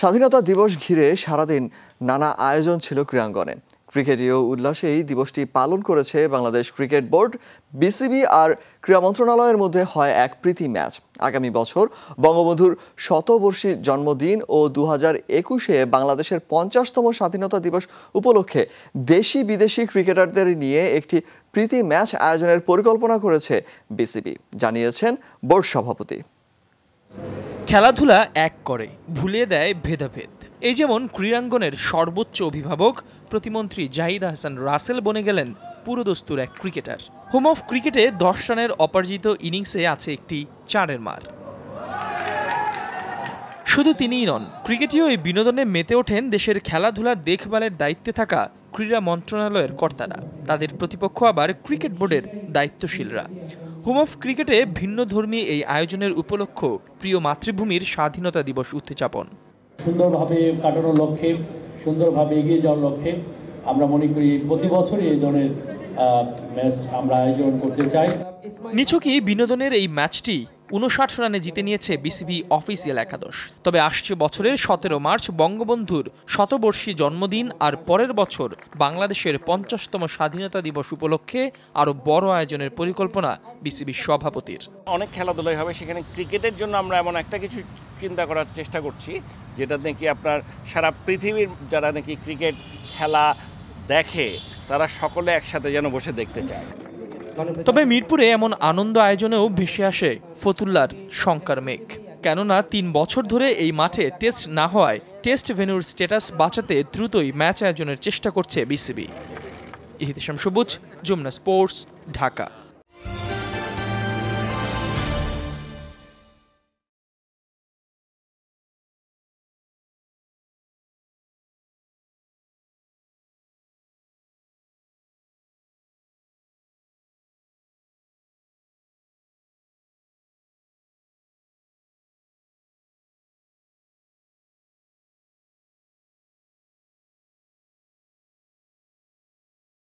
স্বাধীনতা দিবস ঘিরে সারাদিন নানা আয়োজন ছিল ক্রীড়াঙ্গনে। ক্রিকেটীয় উল্লাসে এই দিবসটি পালন করেছে বাংলাদেশ ক্রিকেট বোর্ড। বিসিবি আর ক্রীড়া মন্ত্রণালয়ের মধ্যে হয় এক প্রীতি ম্যাচ। আগামী বছর বঙ্গবন্ধুর শতবর্ষী জন্মদিন ও 2021-এ বাংলাদেশের 50তম স্বাধীনতা দিবস উপলক্ষে দেশি বিদেশি ক্রিকেটারদের নিয়ে একটি প্রীতি ম্যাচ আয়োজনের পরিকল্পনা করেছে বিসিবি, জানিয়েছেন বোর্ড সভাপতি। খেলাধুলা এক করে, ভুলিয়ে দেয় ভেদাভেদ। এই যেমন ক্রীড়াঙ্গনের সর্বোচ্চ অভিভাবক প্রতিমন্ত্রী জাহিদ হাসান রাসেল বনে গেলেন পুরোদস্তুর এক ক্রিকেটার। হোম অফ ক্রিকেটে 10 রানের অপরাজিত ইনিংসে আছে একটি 4-এর মার। শুধু তিনিই নন, ক্রিকেটীয় এই বিনোদনে মেতে ওঠেন দেশের খেলাধুলা দেখভালের দায়িত্বে থাকা ক্রীড়া মন্ত্রণালয়ের কর্তারা। তাদের প্রতিপক্ষ আবার ক্রিকেট বোর্ডের দায়িত্বশীলরা। হোম অফ ক্রিকেটে ভিন্নধর্মী এই আয়োজনের উপলক্ষ প্রিয় মাতৃভূমির স্বাধীনতা দিবস উদযাপন। সুন্দরভাবে কাটানোর লক্ষ্যে, সুন্দরভাবে এগিয়ে যাওয়ার লক্ষ্যে আমরা মনে করি প্রতি বছরই এই ধরনের ম্যাচ আমরা আয়োজন করতে চাই। নিছকই বিনোদনের এই ম্যাচটি 59 রানে জিতে নিয়েছে বিসিবি অফিসিয়াল একাদশ। তবে আসছে বছরের 17 মার্চ বঙ্গবন্ধুর শতবর্ষী জন্মদিন আর পরের বছর বাংলাদেশের 50তম স্বাধীনতা দিবস উপলক্ষে আরও বড় আয়োজনের পরিকল্পনা বিসিবির সভাপতির। অনেক খেলাধুলাই হবে, সেখানে ক্রিকেটের জন্য আমরা এমন একটা কিছু চিন্তা করার চেষ্টা করছি যেটা নাকি আপনার সারা পৃথিবীর যারা নাকি ক্রিকেট খেলা দেখে তারা সকলে একসাথে যেন বসে দেখতে চায়। তবে মিরপুরে এমন আনন্দ আয়োজনেও ভেসে আসে ফতুল্লার শঙ্কার মেঘ। কেননা 3 বছর ধরে এই মাঠে টেস্ট না হওয়ায় টেস্ট ভেন্যুর স্ট্যাটাস বাঁচাতে দ্রুতই ম্যাচ আয়োজনের চেষ্টা করছে বিসিবি। ইহতিশাম সবুজ, যমুনা স্পোর্টস, ঢাকা।